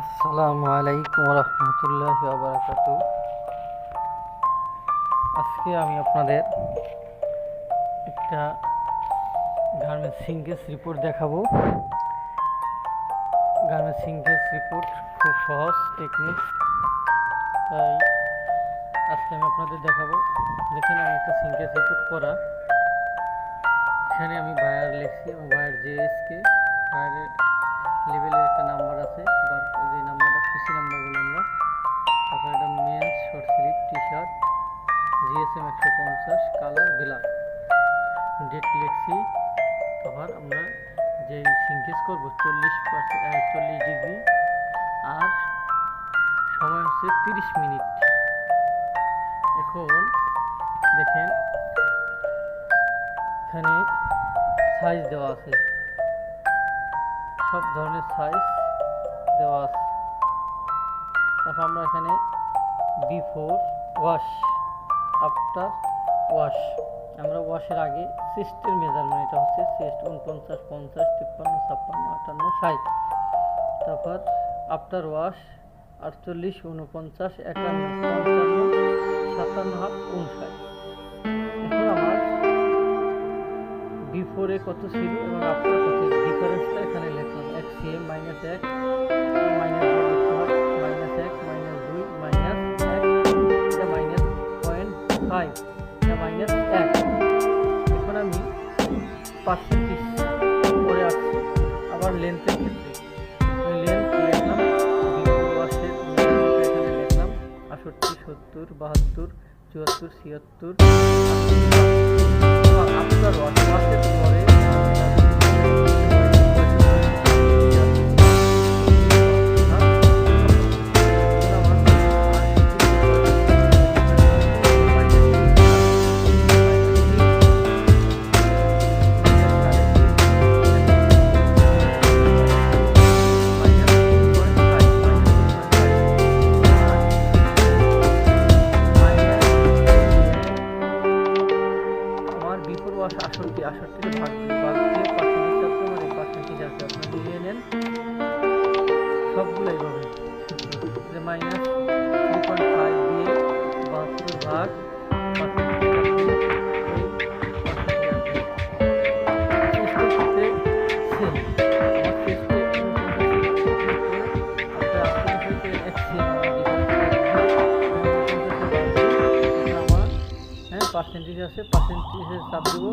আসসালামু আলাইকুম রহমতুল্লাহি ওয়া বারাকাতুহু। আজকে আমি আপনাদের একটা গার্মেন্টস সিঙ্কেজ রিপোর্ট দেখাবো। গার্মেন্টস সিঙ্কেজ রিপোর্ট খুব সহজ টেকনিক, তাই আজকে আমি আপনাদের দেখাবো। দেখেন, আমি একটা সিঙ্কেজ রিপোর্ট করা, এখানে আমি বায়ার লিখছি এবং বায়ার জেএসকে বায়ারের লেভেলের একটা নাম্বার আছে, যে নাম্বারটা পিসি নাম্বার বলে আমরা। তারপর এটা men's short sleeve T shirt GSM 150 colour black, date লিখছি। তারপর আমরা যে সিঙ্কেজ করবো 40 ডিগ্রি, আর সময় হচ্ছে 30 মিনিট। এখন দেখেন, এখানে সাইজ দেওয়া আছে, সব ধরনের সাইজ দেওয়া আছে। তারপর আমরা এখানে বিফোর ওয়াশ, আফটার ওয়াশ, আমরা ওয়াশের আগে চেস্টের মেজারমেন্ট, এটা হচ্ছে চেস্ট 49, 50, 53, 56, 58, 60। তারপর আফটার ওয়াশ 48, 49, 51, 55, 57, 59। এখন আমার বিফোরে কত ছিল এবং আফটার কত, ডিফারেন্সটা এখানে লিখলাম। 1 cm -1 -1 -2 -1, এটা -0.5, এটা -1। এখন আমি পার্সেন্টেজ করে আসছি। আবার লেন্থের ক্ষেত্রে লেন্থ লিখলাম, বিফোর ওয়াশের এখানে লিখলাম 68, 70, 72, 74, 76। আফটার ওয়াশের পরে বিফোর ওয়াশ 68 ভাগ দিয়ে পার্সেন্টেজ আসবে, মানে পার্সেন্টেজ আসবে। আপনারা মিলিয়ে নেন সবগুলো এইভাবে, যে -3.5 দিয়ে 72 ভাগ পার্সেন্টেজ আসবে। পার্সেন্টেজ আছে, পার্সেন্টেজের চাপ দেবো।